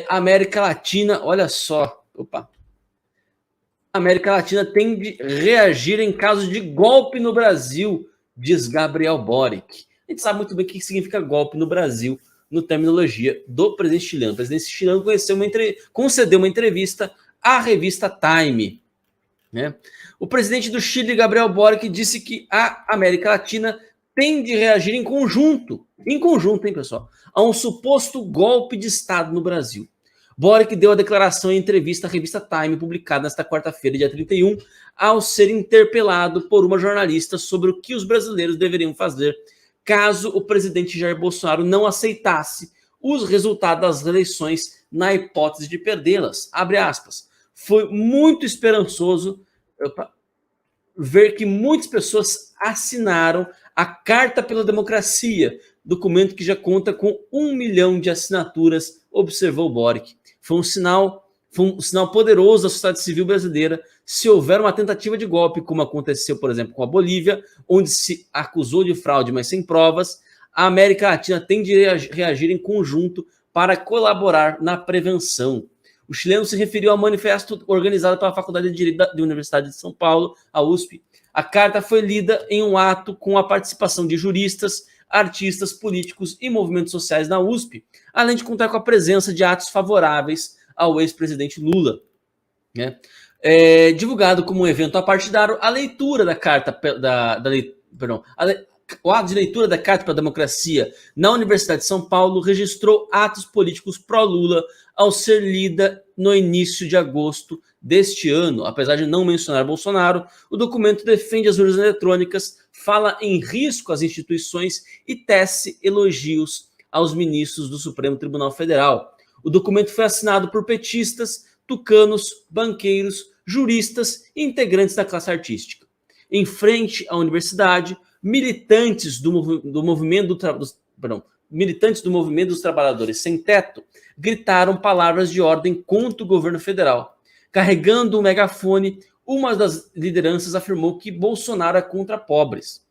América Latina, olha só. Opa. A América Latina tem de reagir em caso de golpe no Brasil, diz Gabriel Boric. A gente sabe muito bem o que significa golpe no Brasil, no terminologia do presidente chileno. O presidente chileno concedeu uma entrevista à revista Time. Né? O presidente do Chile, Gabriel Boric, disse que a América Latina tem de reagir em conjunto, hein, pessoal, a um suposto golpe de Estado no Brasil. Boric deu a declaração em entrevista à revista Time, publicada nesta quarta-feira, dia 31, ao ser interpelado por uma jornalista sobre o que os brasileiros deveriam fazer caso o presidente Jair Bolsonaro não aceitasse os resultados das eleições na hipótese de perdê-las. Abre aspas. Foi muito esperançoso ver que muitas pessoas assinaram a Carta pela Democracia, documento que já conta com 1 milhão de assinaturas, observou Boric. Foi um sinal poderoso da sociedade civil brasileira se houver uma tentativa de golpe, como aconteceu, por exemplo, com a Bolívia, onde se acusou de fraude, mas sem provas. A América Latina tem de reagir em conjunto para colaborar na prevenção. O chileno se referiu ao manifesto organizado pela Faculdade de Direito da Universidade de São Paulo, a USP. A carta foi lida em um ato com a participação de juristas, artistas, políticos e movimentos sociais na USP, além de contar com a presença de atos favoráveis ao ex-presidente Lula. Né? Divulgado como um evento apartidário, a leitura da carta o ato de leitura da Carta para a Democracia na Universidade de São Paulo registrou atos políticos pró-Lula ao ser lida no início de agosto deste ano. Apesar de não mencionar Bolsonaro, o documento defende as urnas eletrônicas, fala em risco às instituições e tece elogios aos ministros do Supremo Tribunal Federal. O documento foi assinado por petistas, tucanos, banqueiros, juristas e integrantes da classe artística. Em frente à universidade, militantes do movimento dos trabalhadores sem teto gritaram palavras de ordem contra o governo federal. Carregando o megafone, uma das lideranças afirmou que Bolsonaro é contra pobres.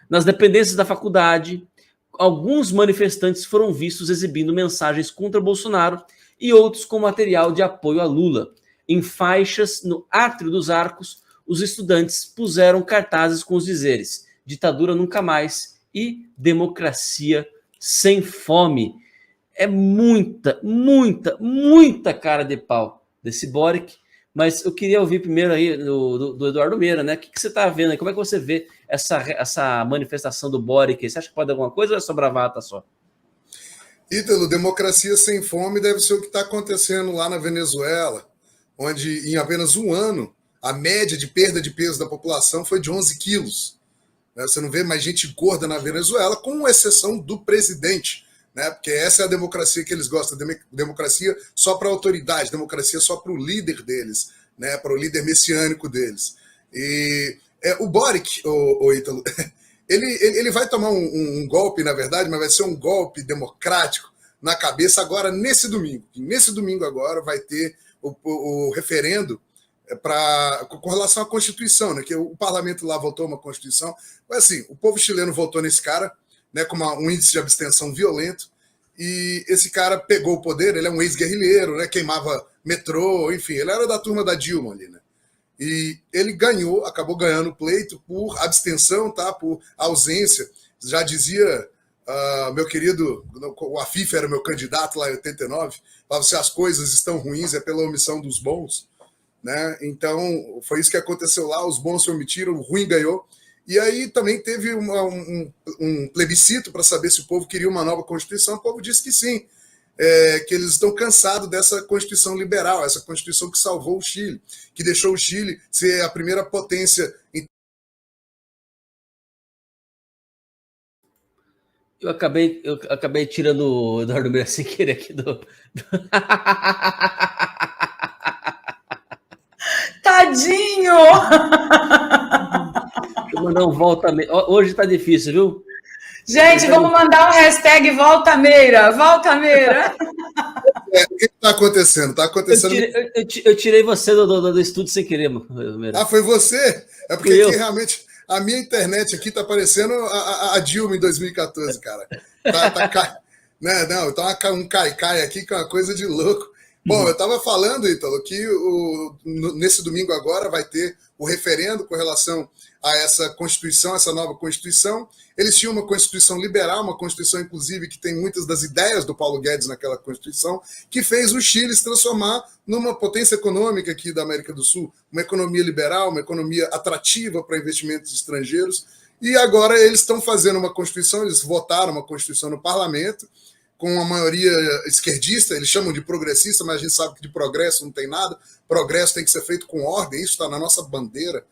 Nas dependências da faculdade, alguns manifestantes foram vistos exibindo mensagens contra Bolsonaro e outros com material de apoio a Lula. Em faixas no Átrio dos Arcos, os estudantes puseram cartazes com os dizeres: ditadura nunca mais e democracia sem fome. É muita cara de pau desse Boric, mas eu queria ouvir primeiro aí do Eduardo Meira, né? O que você está vendo aí? Como é que você vê essa manifestação do Boric? Você acha que pode dar alguma coisa ou é só bravata só? Ítalo, democracia sem fome deve ser o que está acontecendo lá na Venezuela, onde em apenas um ano a média de perda de peso da população foi de 11 quilos. Você não vê mais gente gorda na Venezuela, com exceção do presidente, né? Porque essa é a democracia que eles gostam, democracia só para a autoridade, democracia só para o líder deles, né? Para o líder messiânico deles. E o Boric, o Ítalo, ele vai tomar um golpe, na verdade, mas vai ser um golpe democrático na cabeça agora, nesse domingo. E nesse domingo agora vai ter o referendo com relação à Constituição, né? Que o parlamento lá votou uma Constituição. Mas assim, o povo chileno votou nesse cara, né, com um índice de abstenção violento, e esse cara pegou o poder. Ele é um ex-guerrilheiro, né, queimava metrô, enfim, ele era da turma da Dilma ali, né? E ele acabou ganhando o pleito por abstenção, tá? Por ausência. Já dizia meu querido, o Afif era meu candidato lá em 89, falava: se as coisas estão ruins é pela omissão dos bons. Né? Então, foi isso que aconteceu lá, os bons se omitiram, o ruim ganhou. E aí também teve um plebiscito para saber se o povo queria uma nova Constituição. O povo disse que sim, que eles estão cansados dessa Constituição liberal, essa Constituição que salvou o Chile, que deixou o Chile ser a primeira potência. Eu acabei tirando o Eduardo Meira sem querer aqui do... Tadinho! Vou mandar um volta Meira. Hoje tá difícil, viu? Gente, vamos mandar um hashtag Volta Meira. Volta Meira. O que está acontecendo? Tá acontecendo... Eu tirei você do estúdio sem querer, Meira. Ah, foi você? É porque aqui, realmente a minha internet aqui tá parecendo a Dilma em 2014, cara. Né? Não, então um cai-cai aqui que é uma coisa de louco. Bom, eu estava falando, Ítalo, que nesse domingo agora vai ter o referendo com relação a essa Constituição, essa nova Constituição. Eles tinham uma Constituição liberal, uma Constituição, inclusive, que tem muitas das ideias do Paulo Guedes naquela Constituição, que fez o Chile se transformar numa potência econômica aqui da América do Sul, uma economia liberal, uma economia atrativa para investimentos estrangeiros. E agora eles estão fazendo uma Constituição, eles votaram uma Constituição no parlamento, com uma maioria esquerdista, eles chamam de progressista, mas a gente sabe que de progresso não tem nada. Progresso tem que ser feito com ordem, isso está na nossa bandeira,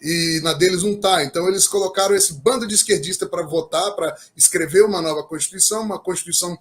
e na deles não está. Então eles colocaram esse bando de esquerdista para votar, para escrever uma nova Constituição, uma Constituição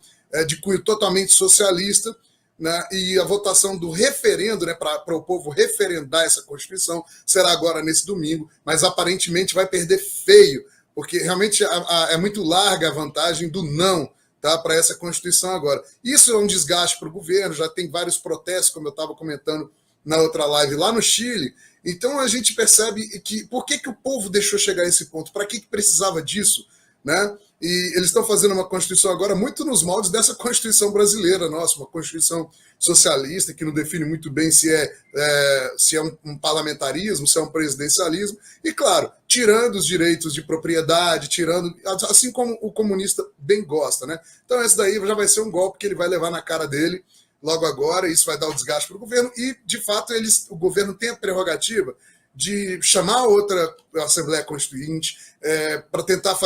de cunho totalmente socialista, né? E a votação do referendo, né, para o povo referendar essa Constituição, será agora nesse domingo, mas aparentemente vai perder feio, porque realmente é muito larga a vantagem do não, tá, para essa Constituição agora. Isso é um desgaste para o governo, já tem vários protestos, como eu estava comentando na outra live lá no Chile. Então a gente percebe que por que o povo deixou chegar a esse ponto? Para que precisava disso? Né? E eles estão fazendo uma Constituição agora muito nos moldes dessa Constituição brasileira nossa, uma Constituição socialista que não define muito bem se é um parlamentarismo, se é um presidencialismo, e claro, tirando os direitos de propriedade, tirando, assim como o comunista bem gosta, né? Então esse daí já vai ser um golpe que ele vai levar na cara dele logo agora, isso vai dar o desgaste para o governo, e de fato o governo tem a prerrogativa de chamar outra Assembleia Constituinte para tentar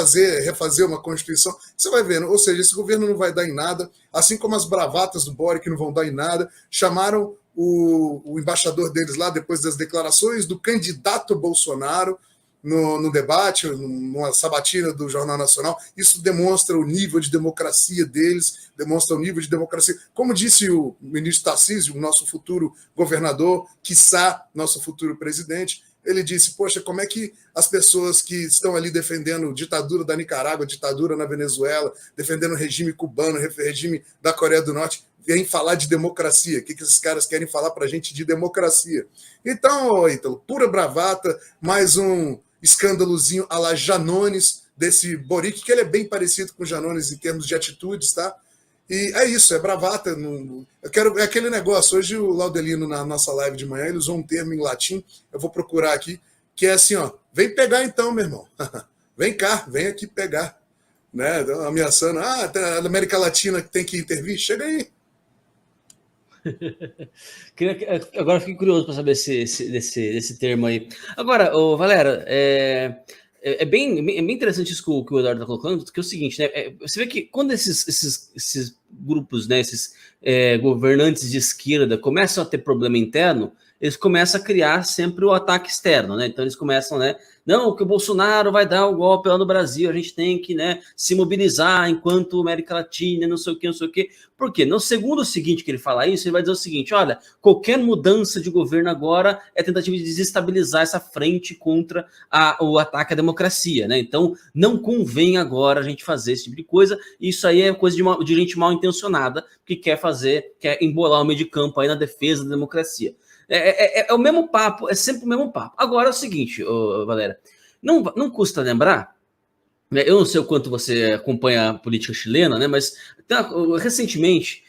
refazer uma Constituição. Você vai vendo, ou seja, esse governo não vai dar em nada, assim como as bravatas do Boric não vão dar em nada. Chamaram o embaixador deles lá, depois das declarações do candidato Bolsonaro, no debate, numa sabatina do Jornal Nacional. Isso demonstra o nível de democracia deles, demonstra o nível de democracia. Como disse o ministro Tarcísio, o nosso futuro governador, quiçá nosso futuro presidente, ele disse, poxa, como é que as pessoas que estão ali defendendo ditadura da Nicarágua, ditadura na Venezuela, defendendo o regime cubano, regime da Coreia do Norte, vêm falar de democracia? O que esses caras querem falar para a gente de democracia? Então, Ítalo, pura bravata, mais um escândalozinho à la Janones, desse Boric, que ele é bem parecido com o Janones em termos de atitudes, tá? E é isso, é bravata. É aquele negócio. Hoje o Laudelino, na nossa live de manhã, ele usou um termo em latim, eu vou procurar aqui, que é assim, ó, vem pegar então, meu irmão. Vem cá, vem aqui pegar. Né? Ameaçando, a América Latina tem que intervir, chega aí. Agora fiquei curioso para saber desse termo aí. Agora, Valera, é bem interessante isso que o Eduardo está colocando, que é o seguinte, né? Você vê que quando esses grupos, né, esses governantes de esquerda começam a ter problema interno, eles começam a criar sempre o ataque externo, né? Então eles começam, né? Não, que o Bolsonaro vai dar um golpe lá no Brasil, a gente tem que, né, se mobilizar enquanto América Latina, não sei o quê. Por quê? No segundo seguinte que ele fala isso, ele vai dizer o seguinte, olha, qualquer mudança de governo agora é tentativa de desestabilizar essa frente contra o ataque à democracia, né? Então não convém agora a gente fazer esse tipo de coisa, isso aí é coisa de gente mal intencionada que quer embolar o meio de campo aí na defesa da democracia. É o mesmo papo, é sempre o mesmo papo. Agora é o seguinte, Valera, não custa lembrar, né, eu não sei o quanto você acompanha a política chilena, né, mas recentemente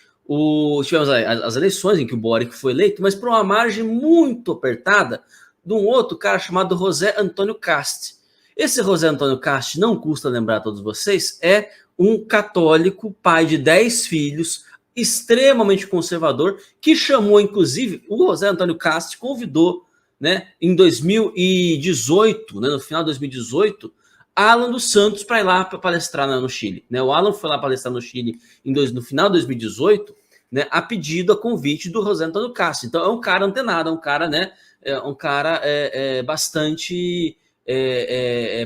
tivemos as eleições em que o Boric foi eleito, mas por uma margem muito apertada de um outro cara chamado José Antônio Kast. Esse José Antônio Kast, não custa lembrar a todos vocês, é um católico, pai de 10 filhos, extremamente conservador, que chamou, inclusive, o José Antônio Kast convidou, né, em 2018, né, no final de 2018, Alan dos Santos para ir lá para palestrar no Chile. Né? O Alan foi lá palestrar no Chile no final de 2018, né, a convite do José Antônio Kast. Então é um cara antenado, é um cara, né, bastante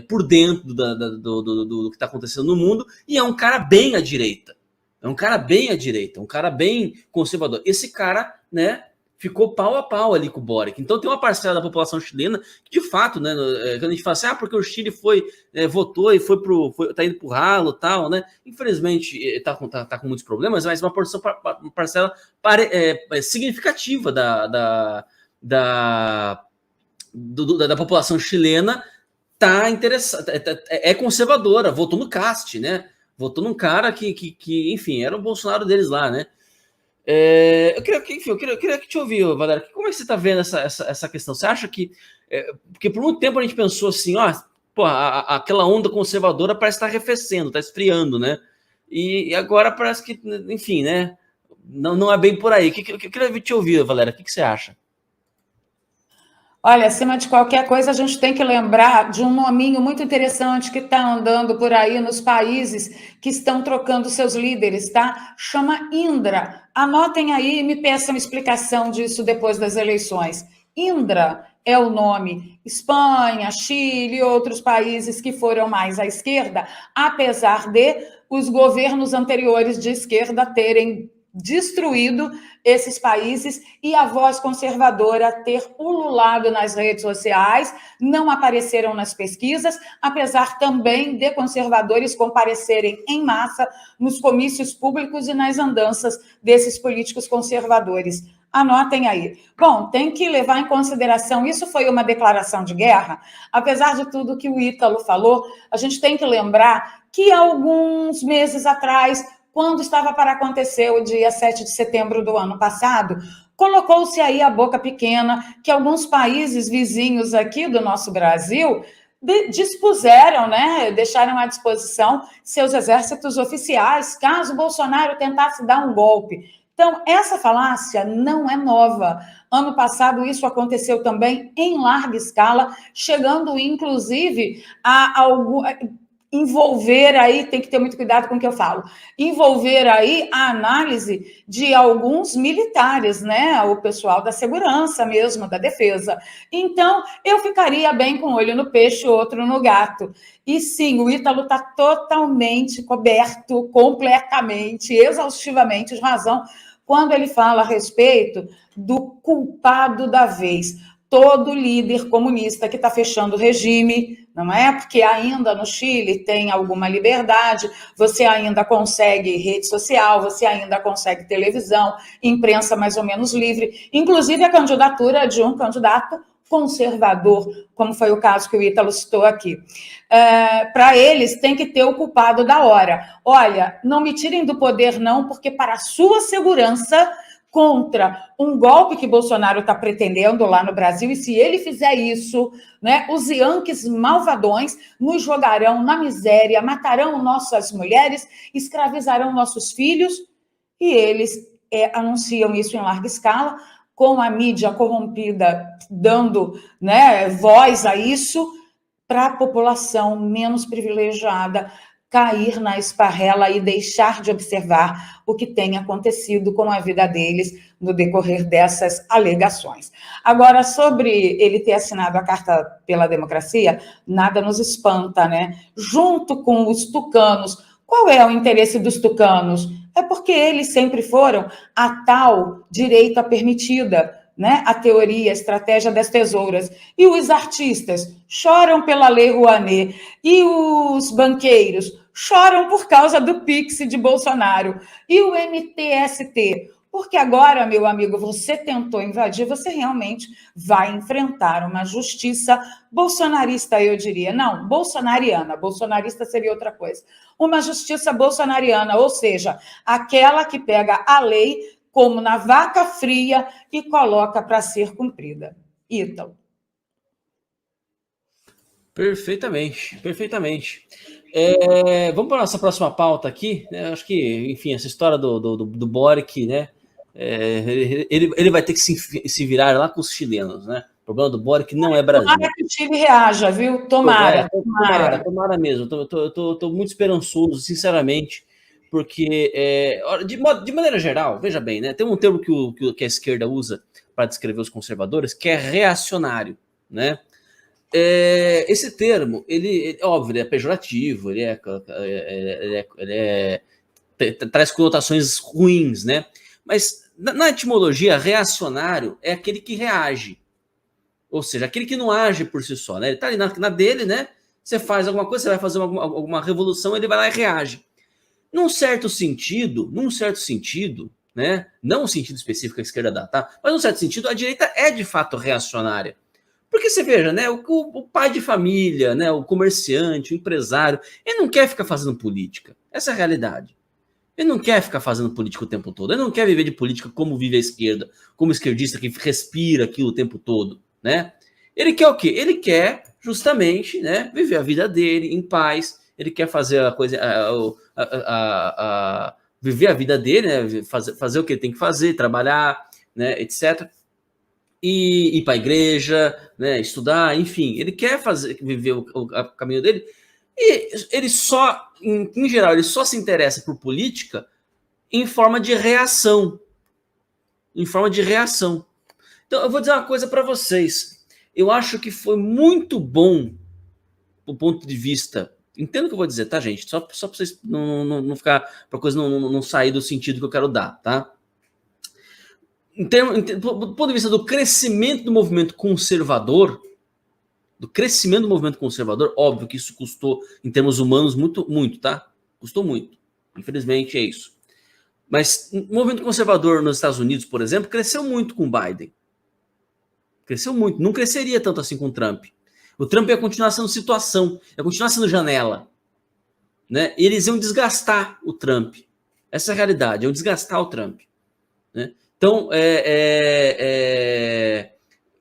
por dentro do que está acontecendo no mundo, e é um cara bem à direita. É um cara bem à direita, um cara bem conservador. Esse cara, né, ficou pau a pau ali com o Boric. Então tem uma parcela da população chilena que, de fato, né, quando a gente fala assim, porque o Chile votou e tá indo pro ralo e tal, né? Infelizmente tá com muitos problemas, mas uma parcela significativa da população chilena tá interessada, é conservadora, votou no Kast, né? Votou num cara que enfim, era o Bolsonaro deles lá, né? Eu queria te ouvir, Valério. Como é que você está vendo essa questão? Você acha que... porque por muito tempo a gente pensou assim, ó, pô, aquela onda conservadora parece estar arrefecendo, está esfriando, né? E agora parece que, enfim, né? Não é bem por aí. Eu queria te ouvir, Valéria. O que você acha? Olha, acima de qualquer coisa, a gente tem que lembrar de um nominho muito interessante que está andando por aí nos países que estão trocando seus líderes, tá? Chama Indra. Anotem aí e me peçam explicação disso depois das eleições. Indra é o nome. Espanha, Chile e outros países que foram mais à esquerda, apesar de os governos anteriores de esquerda terem destruído esses países e a voz conservadora ter ululado nas redes sociais, não apareceram nas pesquisas, apesar também de conservadores comparecerem em massa nos comícios públicos e nas andanças desses políticos conservadores. Anotem aí. Bom, tem que levar em consideração, isso foi uma declaração de guerra, apesar de tudo que o Ítalo falou, a gente tem que lembrar que alguns meses atrás, quando estava para acontecer o dia 7 de setembro do ano passado, colocou-se aí a boca pequena que alguns países vizinhos aqui do nosso Brasil dispuseram, né, deixaram à disposição seus exércitos oficiais, caso Bolsonaro tentasse dar um golpe. Então, essa falácia não é nova. Ano passado, isso aconteceu também em larga escala, chegando, inclusive, a envolver aí, tem que ter muito cuidado com o que eu falo, envolver aí a análise de alguns militares, né, o pessoal da segurança mesmo, da defesa. Então, eu ficaria bem com um olho no peixe, outro no gato. E sim, o Ítalo está totalmente coberto, completamente, exaustivamente de razão, quando ele fala a respeito do culpado da vez. Todo líder comunista que está fechando o regime, não é? Porque ainda no Chile tem alguma liberdade, você ainda consegue rede social, você ainda consegue televisão, imprensa mais ou menos livre, inclusive a candidatura de um candidato conservador, como foi o caso que o Ítalo citou aqui. Para eles, tem que ter o culpado da hora. Olha, não me tirem do poder, não, porque para a sua segurança, contra um golpe que Bolsonaro está pretendendo lá no Brasil, e se ele fizer isso, né, os Yankees malvadões nos jogarão na miséria, matarão nossas mulheres, escravizarão nossos filhos, e eles anunciam isso em larga escala, com a mídia corrompida dando, né, voz a isso, para a população menos privilegiada cair na esparrela e deixar de observar o que tem acontecido com a vida deles no decorrer dessas alegações. Agora, sobre ele ter assinado a Carta pela Democracia, nada nos espanta, né? Junto com os tucanos, qual é o interesse dos tucanos? É porque eles sempre foram a tal direita permitida, né? A teoria, a estratégia das tesouras. E os artistas choram pela Lei Rouanet. E os banqueiros choram por causa do Pix de Bolsonaro. E o MTST? Porque agora, meu amigo, você tentou invadir, você realmente vai enfrentar uma justiça bolsonarista, eu diria. Não, bolsonariana. Bolsonarista seria outra coisa. Uma justiça bolsonariana, ou seja, aquela que pega a lei como na vaca fria e coloca para ser cumprida. Ítalo. Perfeitamente, perfeitamente. Vamos para a nossa próxima pauta aqui. Né? Acho que, enfim, essa história do Boric, né? Ele vai ter que se virar lá com os chilenos, né? O problema do Boric não é Brasil. Tomara que o Chile reaja, viu? Tomara mesmo. Tô muito esperançoso, sinceramente, porque, de maneira geral, veja bem, né? Tem um termo que a esquerda usa para descrever os conservadores, que é reacionário, né? Esse termo, óbvio, ele é pejorativo, traz conotações ruins, né? Mas na etimologia, reacionário é aquele que reage, ou seja, aquele que não age por si só, né? Ele tá ali na dele, né? Você faz alguma coisa, você vai fazer alguma revolução, ele vai lá e reage. Num certo sentido, né? Não o sentido específico que a esquerda dá, tá? Mas num certo sentido, a direita é de fato reacionária. Porque você veja, né, o pai de família, né, o comerciante, o empresário, ele não quer ficar fazendo política. Essa é a realidade. Ele não quer ficar fazendo política o tempo todo. Ele não quer viver de política como vive a esquerda, como esquerdista que respira aquilo o tempo todo, né? Ele quer o quê? Ele quer justamente, né, viver a vida dele em paz. Ele quer fazer a coisa, viver a vida dele, né, fazer o que ele tem que fazer, trabalhar, né, etc. E ir para a igreja, né, estudar, enfim. Ele quer viver o caminho dele. E ele só, em geral, ele só se interessa por política em forma de reação. Em forma de reação. Então, eu vou dizer uma coisa para vocês. Eu acho que foi muito bom, do ponto de vista... Entendo o que eu vou dizer, tá, gente? Só para vocês não ficar... para a coisa não sair do sentido que eu quero dar, tá? Do ponto de vista do crescimento do movimento conservador... óbvio que isso custou, em termos humanos, muito, muito, tá? Custou muito. Infelizmente, é isso. Mas o movimento conservador nos Estados Unidos, por exemplo, cresceu muito com o Biden. Cresceu muito. Não cresceria tanto assim com o Trump. O Trump ia continuar sendo situação, ia continuar sendo janela. Né? E eles iam desgastar o Trump. Essa é a realidade, iam desgastar o Trump. Né? Então,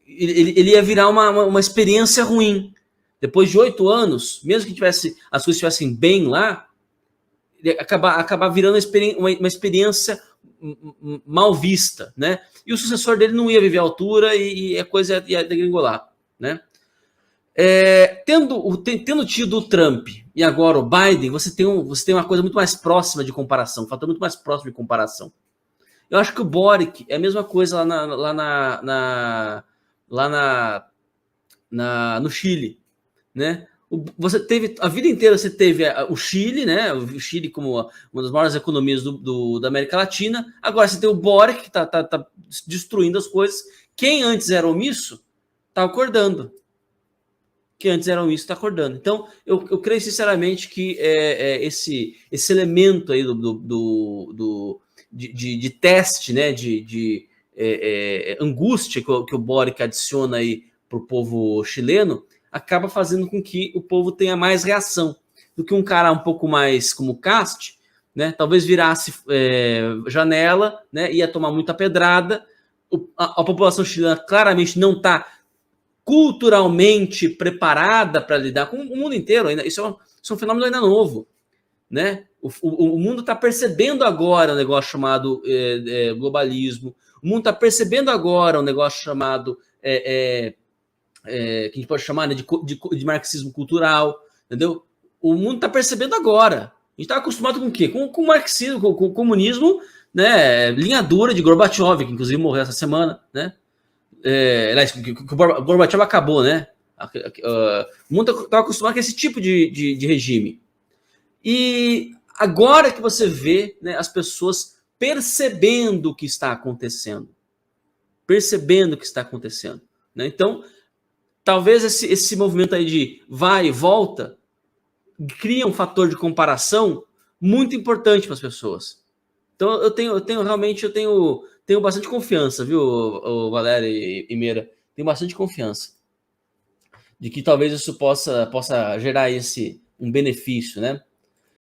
ele ia virar uma experiência ruim. Depois de 8 anos, mesmo que as coisas estivessem bem lá, ele acabar virando uma experiência mal vista, né? E o sucessor dele não ia viver à altura e a coisa ia degringolar, né? Tendo tido o Trump e agora o Biden, você tem uma coisa muito mais próxima de comparação, um fator muito mais próximo de comparação. Eu acho que o Boric é a mesma coisa no Chile, né? Você teve a vida inteira, você teve o Chile, né? O Chile como uma das maiores economias da América Latina. Agora você tem o Boric que tá destruindo as coisas. Quem antes era omisso tá acordando. Então eu creio sinceramente que esse elemento aí de teste, né? De angústia que o Boric adiciona aí para o povo chileno, acaba fazendo com que o povo tenha mais reação do que um cara um pouco mais como Cast, né? Talvez virasse janela, né? Ia tomar muita pedrada. A população chilena claramente não está culturalmente preparada para lidar com o mundo inteiro. Isso é um fenômeno ainda novo, né? O mundo está percebendo agora um negócio chamado globalismo. O mundo está percebendo agora um negócio chamado que a gente pode chamar, né, de marxismo cultural, entendeu? O mundo está percebendo agora. A gente está acostumado com o quê? Com o marxismo, com o comunismo, né, linha dura de Gorbachev, que inclusive morreu essa semana, né? Que o Gorbachev acabou, né? O mundo está acostumado com esse tipo de regime. E agora que você vê, né, as pessoas percebendo o que está acontecendo. Né? Então, talvez esse movimento aí de vai e volta cria um fator de comparação muito importante para as pessoas. Então eu tenho bastante confiança, viu, Valéria e Meira? Tenho bastante confiança de que talvez isso possa gerar um benefício, né?